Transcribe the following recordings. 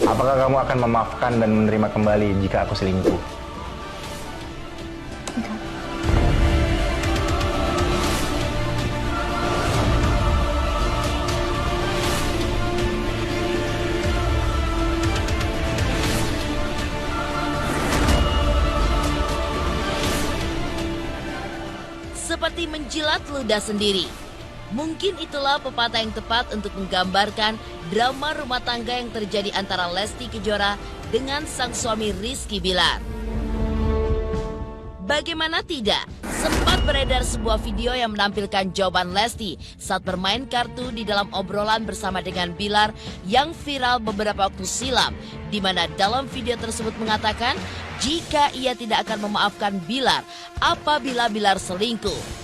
Apakah kamu akan memaafkan dan menerima kembali jika aku selingkuh? Enggak. Seperti menjilat ludah sendiri. Mungkin itulah pepatah yang tepat untuk menggambarkan drama rumah tangga yang terjadi antara Lesti Kejora dengan sang suami Rizky Bilar. Bagaimana tidak? Sempat beredar sebuah video yang menampilkan jawaban Lesti saat bermain kartu di dalam obrolan bersama dengan Bilar yang viral beberapa waktu silam, di mana dalam video tersebut mengatakan jika ia tidak akan memaafkan Bilar apabila Bilar selingkuh.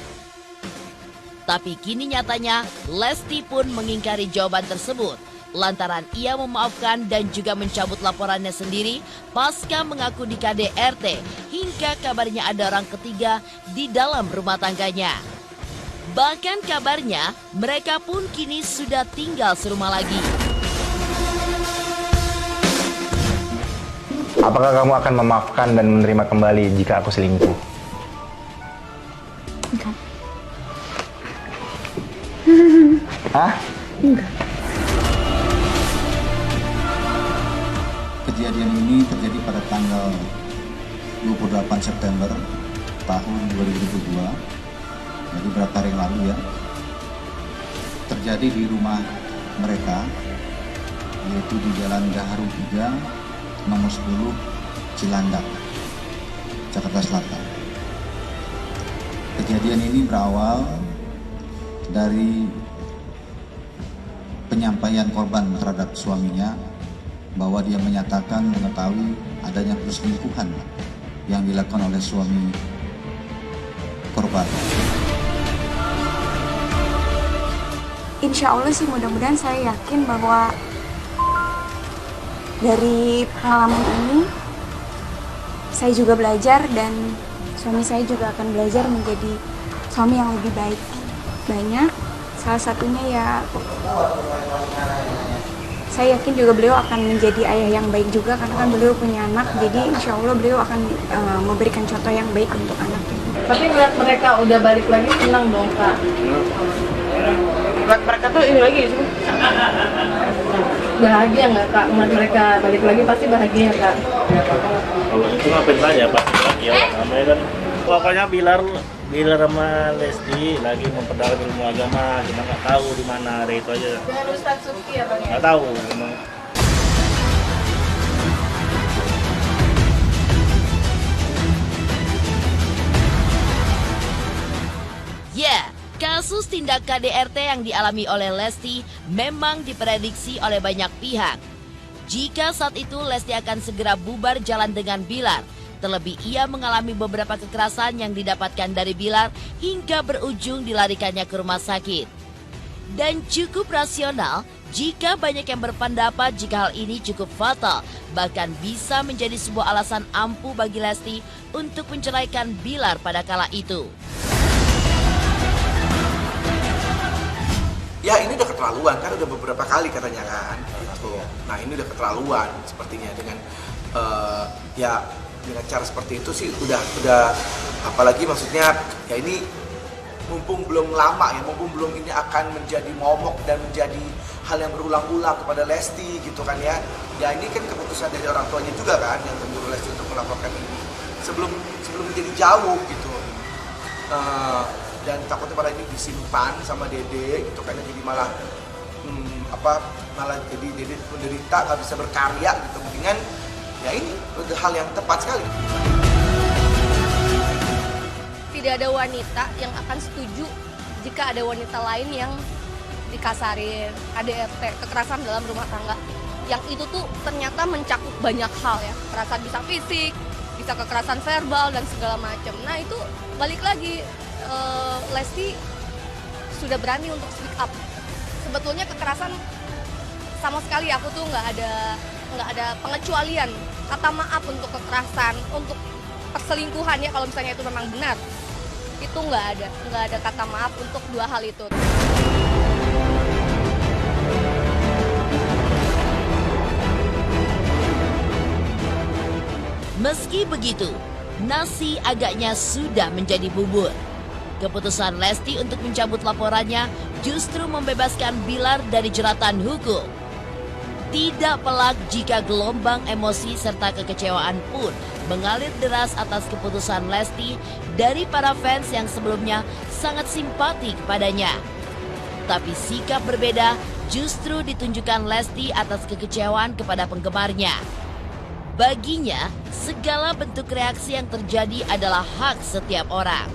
Tapi kini nyatanya Lesti pun mengingkari jawaban tersebut lantaran ia memaafkan dan juga mencabut laporannya sendiri pasca mengaku di KDRT hingga kabarnya ada orang ketiga di dalam rumah tangganya. Bahkan kabarnya mereka pun kini sudah tinggal serumah lagi. Apakah kamu akan memaafkan dan menerima kembali jika aku selingkuh? Enggak. Hah? Enggak. Kejadian ini terjadi pada tanggal 28 September tahun 2022, jadi beberapa hari yang lalu ya. Terjadi di rumah mereka, yaitu di Jalan Gaharu 3, nomor 10, Cilandak, Jakarta Selatan. Kejadian ini berawal dari penyampaian korban terhadap suaminya bahwa dia menyatakan mengetahui adanya perselingkuhan yang dilakukan oleh suami korban. Insya Allah sih, mudah-mudahan saya yakin bahwa dari pengalaman ini saya juga belajar dan suami saya juga akan belajar menjadi suami yang lebih baik. Banyak, salah satunya ya saya yakin juga beliau akan menjadi ayah yang baik juga karena kan beliau punya anak, jadi insya Allah beliau akan memberikan contoh yang baik untuk anaknya. Tapi ngeliat mereka udah balik lagi senang dong Kak. Ngeliat mereka tuh ini lagi sih. Bahagia nggak Kak? Ngeliat mereka balik lagi pasti bahagia Kak. Kalau itu ngapain saja Pak? Lagi orang namanya kan. Pokoknya Bilar sama Lesti lagi memperdalam ilmu agama, cuma nggak tahu di mana, ada itu aja. Dengan Ustadz Suki ya Bang ya? Nggak tahu memang. Ya, kasus tindak KDRT yang dialami oleh Lesti memang diprediksi oleh banyak pihak. Jika saat itu Lesti akan segera bubar jalan dengan Bilar, terlebih ia mengalami beberapa kekerasan yang didapatkan dari Bilar hingga berujung dilarikannya ke rumah sakit. Dan cukup rasional jika banyak yang berpendapat jika hal ini cukup fatal, bahkan bisa menjadi sebuah alasan ampuh bagi Lesti untuk menceraikan Bilar pada kala itu. Ya ini udah keterlaluan kan, udah beberapa kali katanya kan gitu. Nah ini udah keterlaluan sepertinya dengan dengan cara seperti itu sih udah apalagi maksudnya ya ini mumpung belum lama ya, mumpung belum ini akan menjadi momok dan menjadi hal yang berulang-ulang kepada Lesti gitu kan ya. Ya ini kan keputusan dari orang tuanya juga kan yang menyuruh Lesti untuk melaporkan ini sebelum menjadi jauh gitu. Dan takutnya pada ini disimpan sama Dede gitu kan, jadi malah malah jadi Dede menderita nggak bisa berkarya gitu. Mendingan ya ini udah hal yang tepat sekali. Tidak ada wanita yang akan setuju jika ada wanita lain yang dikasarin, KDRT, kekerasan dalam rumah tangga. Yang itu tuh ternyata mencakup banyak hal ya, kekerasan bisa fisik, bisa kekerasan verbal dan segala macam. Nah itu balik lagi, Lesti sudah berani untuk speak up. Sebetulnya kekerasan sama sekali aku tuh nggak ada pengecualian kata maaf untuk kekerasan, untuk perselingkuhan ya kalau misalnya itu memang benar, itu nggak ada kata maaf untuk dua hal itu. Meski begitu, nasi agaknya sudah menjadi bubur. Keputusan Lesti untuk mencabut laporannya justru membebaskan Bilar dari jeratan hukum. Tidak pelak jika gelombang emosi serta kekecewaan pun mengalir deras atas keputusan Lesti dari para fans yang sebelumnya sangat simpati kepadanya. Tapi sikap berbeda justru ditunjukkan Lesti atas kekecewaan kepada penggemarnya. Baginya, segala bentuk reaksi yang terjadi adalah hak setiap orang.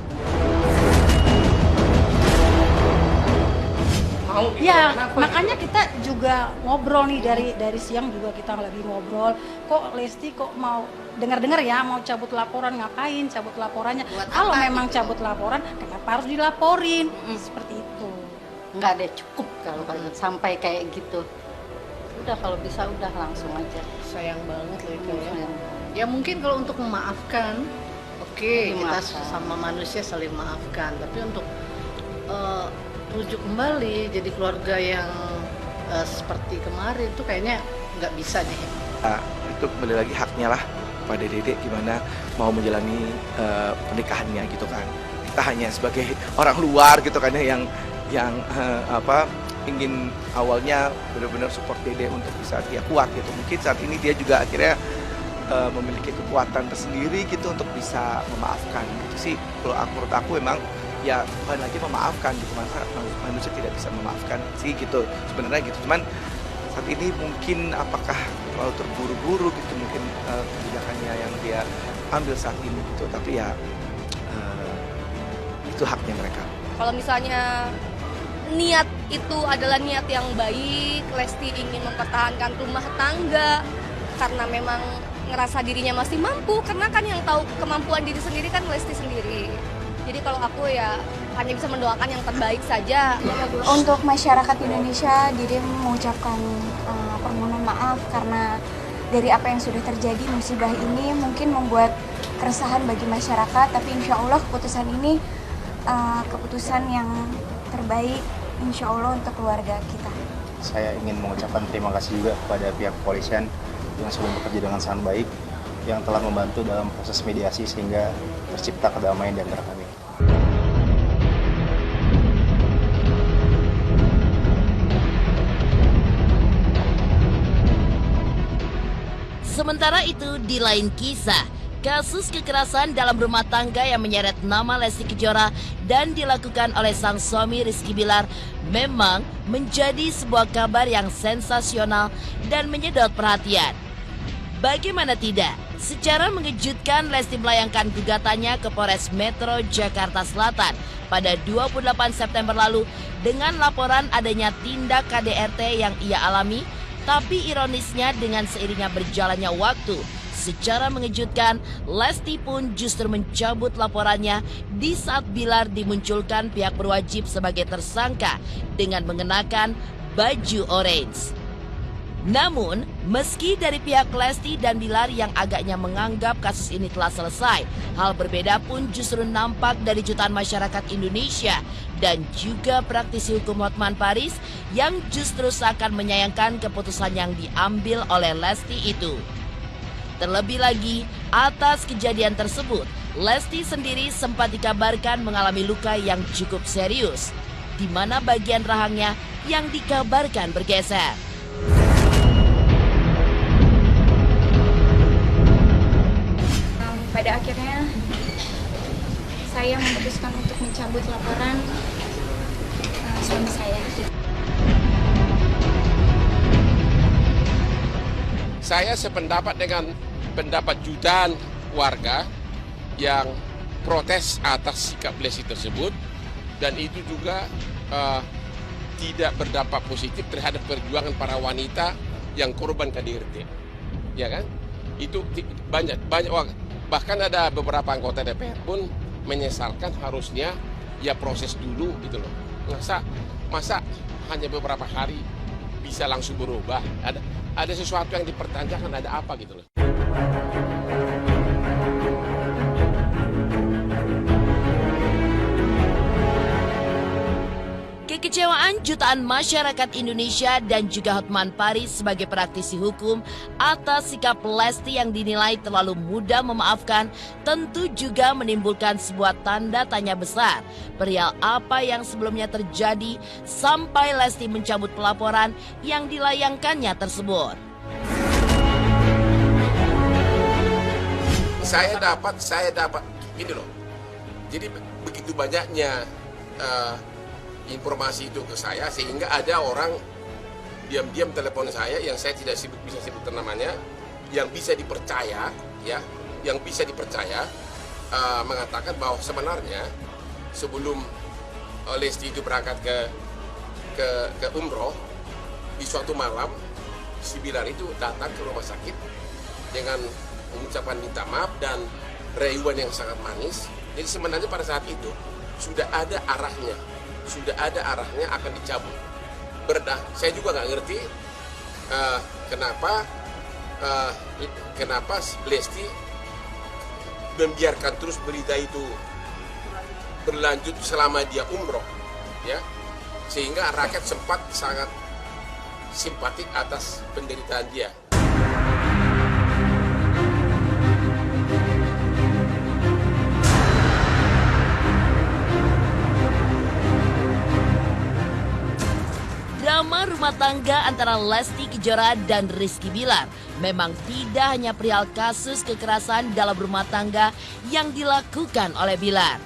Ya, makanya kita juga ngobrol nih dari siang juga kita lagi ngobrol. Kok Lesti kok mau dengar-dengar ya mau cabut laporan, ngapain cabut laporannya? Kalau memang cabut laporan, kenapa harus dilaporin? Seperti itu. Nggak ada cukup kalau sampai kayak gitu. Udah kalau bisa udah langsung aja. Sayang banget loh itu ya. Ya mungkin kalau untuk memaafkan, oke, kita sama manusia saling maafkan. Tapi untuk rujuk kembali jadi keluarga yang seperti kemarin itu kayaknya nggak bisa nih. Itu kembali lagi haknya lah pada Dedek gimana mau menjalani pernikahannya gitu kan. Kita hanya sebagai orang luar gitu kan yang ingin awalnya benar-benar support Dedek untuk bisa dia kuat gitu. Mungkin saat ini dia juga akhirnya memiliki kekuatan tersendiri gitu untuk bisa memaafkan gitu sih. Kalau menurut aku memang ya Tuhan aja memaafkan gitu, masa manusia tidak bisa memaafkan sih gitu sebenarnya gitu. Cuman saat ini mungkin apakah terlalu terburu-buru gitu mungkin kebijakannya yang dia ambil saat ini gitu, tapi ya itu haknya mereka. Kalau misalnya niat itu adalah niat yang baik, Lesti ingin mempertahankan rumah tangga karena memang ngerasa dirinya masih mampu, karena kan yang tahu kemampuan diri sendiri kan Lesti sendiri. Jadi kalau aku ya hanya bisa mendoakan yang terbaik saja. Untuk masyarakat Indonesia, Dede mengucapkan permohonan maaf karena dari apa yang sudah terjadi, musibah ini mungkin membuat keresahan bagi masyarakat, tapi insya Allah keputusan ini keputusan yang terbaik insya Allah untuk keluarga kita. Saya ingin mengucapkan terima kasih juga kepada pihak kepolisian yang sudah bekerja dengan sangat baik, yang telah membantu dalam proses mediasi sehingga tercipta kedamaian di antara kami. Sementara itu, di lain kisah, kasus kekerasan dalam rumah tangga yang menyeret nama Lesti Kejora dan dilakukan oleh sang suami Rizky Bilar memang menjadi sebuah kabar yang sensasional dan menyedot perhatian. Bagaimana tidak, secara mengejutkan Lesti melayangkan gugatannya ke Polres Metro Jakarta Selatan pada 28 September lalu dengan laporan adanya tindak KDRT yang ia alami. Tapi ironisnya dengan seiringnya berjalannya waktu, secara mengejutkan Lesti pun justru mencabut laporannya di saat Bilar dimunculkan pihak berwajib sebagai tersangka dengan mengenakan baju orange. Namun, meski dari pihak Lesti dan Bilar yang agaknya menganggap kasus ini telah selesai, hal berbeda pun justru nampak dari jutaan masyarakat Indonesia dan juga praktisi hukum Hotman Paris yang justru seakan menyayangkan keputusan yang diambil oleh Lesti itu. Terlebih lagi, atas kejadian tersebut, Lesti sendiri sempat dikabarkan mengalami luka yang cukup serius, di mana bagian rahangnya yang dikabarkan bergeser. Pada akhirnya saya memutuskan untuk mencabut laporan suami saya. Saya sependapat dengan pendapat jutaan warga yang protes atas sikap Lesti tersebut, dan itu juga tidak berdampak positif terhadap perjuangan para wanita yang korban KDRT, ya kan? Itu banyak bahkan ada beberapa anggota DPR pun menyesalkan harusnya ya proses dulu gitu loh. Masa hanya beberapa hari bisa langsung berubah? Ada sesuatu yang dipertanyakan, ada apa gitu loh. Kekecewaan jutaan masyarakat Indonesia dan juga Hotman Paris sebagai praktisi hukum atas sikap Lesti yang dinilai terlalu mudah memaafkan tentu juga menimbulkan sebuah tanda tanya besar perihal apa yang sebelumnya terjadi sampai Lesti mencabut pelaporan yang dilayangkannya tersebut. Saya dapat ini loh. Jadi begitu banyaknya informasi itu ke saya sehingga ada orang diam-diam telepon saya yang saya tidak bisa sebutkan namanya, yang bisa dipercaya ya, mengatakan bahwa sebenarnya sebelum Lesti itu berangkat ke umroh, di suatu malam si Bilar itu datang ke rumah sakit dengan mengucapkan minta maaf dan rayuan yang sangat manis. Jadi sebenarnya pada saat itu sudah ada arahnya akan dicabut. Saya juga nggak ngerti kenapa Lesti membiarkan terus berita itu berlanjut selama dia umroh, ya, sehingga rakyat sempat sangat simpatik atas penderitaan dia. Drama rumah tangga antara Lesti Kejora dan Rizky Bilar memang tidak hanya perihal kasus kekerasan dalam rumah tangga yang dilakukan oleh Bilar.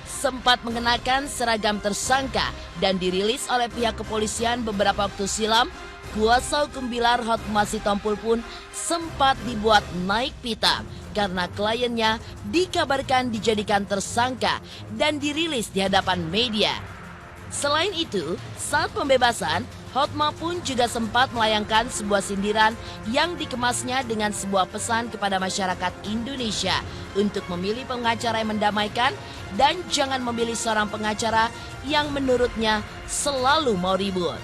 Sempat mengenakan seragam tersangka dan dirilis oleh pihak kepolisian beberapa waktu silam, kuasa hukum Bilar Hotma Sitompul pun sempat dibuat naik pitam karena kliennya dikabarkan dijadikan tersangka dan dirilis di hadapan media. Selain itu, saat pembebasan, Hotma pun juga sempat melayangkan sebuah sindiran yang dikemasnya dengan sebuah pesan kepada masyarakat Indonesia untuk memilih pengacara yang mendamaikan dan jangan memilih seorang pengacara yang menurutnya selalu mau ribut.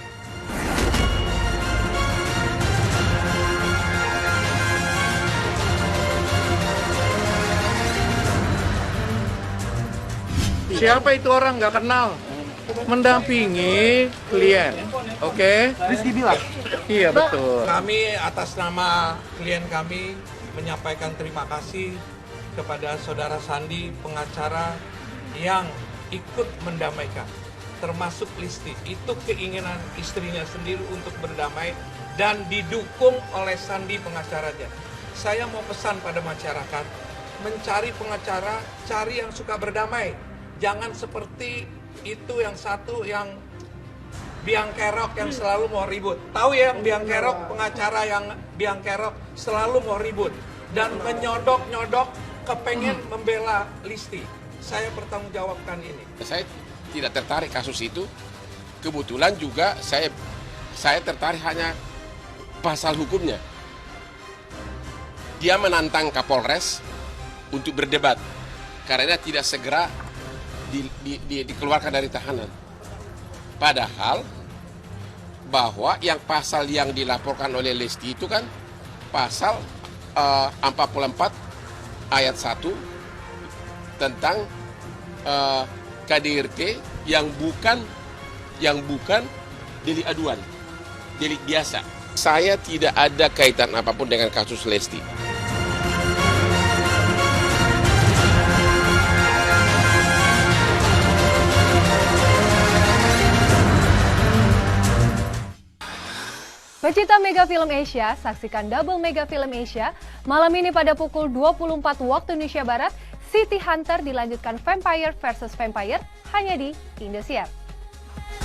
Siapa itu orang nggak kenal? Mendampingi klien, oke? Rizky Bilar? Iya betul. Kami atas nama klien kami menyampaikan terima kasih kepada saudara Sandi, pengacara yang ikut mendamaikan, termasuk Lesti. Itu keinginan istrinya sendiri untuk berdamai dan didukung oleh Sandi pengacaranya. Saya mau pesan pada masyarakat, mencari pengacara, cari yang suka berdamai. Jangan seperti itu yang satu yang biang kerok yang selalu mau ribut. Tahu ya yang biang kerok, pengacara yang biang kerok selalu mau ribut dan menyodok-nyodok kepengen membela Lesti. Saya bertanggungjawabkan ini. Saya tidak tertarik kasus itu. Kebetulan juga saya tertarik hanya pasal hukumnya. Dia menantang Kapolres untuk berdebat karena tidak segera dikeluarkan dari tahanan. Padahal bahwa yang pasal yang dilaporkan oleh Lesti itu kan pasal 44 ayat 1 tentang KDRT yang bukan delik aduan, delik biasa. Saya tidak ada kaitan apapun dengan kasus Lesti. Pecinta Mega Film Asia, saksikan Double Mega Film Asia malam ini pada pukul 24 waktu Indonesia Barat. City Hunter dilanjutkan Vampire vs Vampire hanya di Indosiar.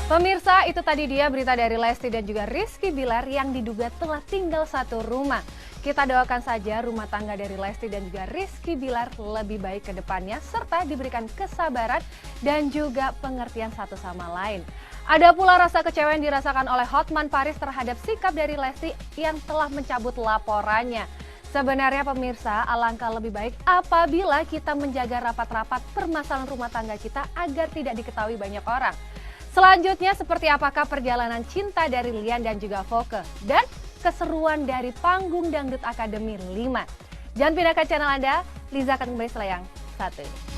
Pemirsa, itu tadi dia berita dari Lesti dan juga Rizky Bilar yang diduga telah tinggal satu rumah. Kita doakan saja rumah tangga dari Lesti dan juga Rizky Bilar lebih baik ke depannya serta diberikan kesabaran dan juga pengertian satu sama lain. Ada pula rasa kecewa yang dirasakan oleh Hotman Paris terhadap sikap dari Lesti yang telah mencabut laporannya. Sebenarnya pemirsa, alangkah lebih baik apabila kita menjaga rapat-rapat permasalahan rumah tangga kita agar tidak diketahui banyak orang. Selanjutnya, seperti apakah perjalanan cinta dari Lian dan juga Voke dan keseruan dari panggung Dangdut Akademi 5. Jangan pindahkan channel Anda, Liza akan kembali setelah yang satu ini.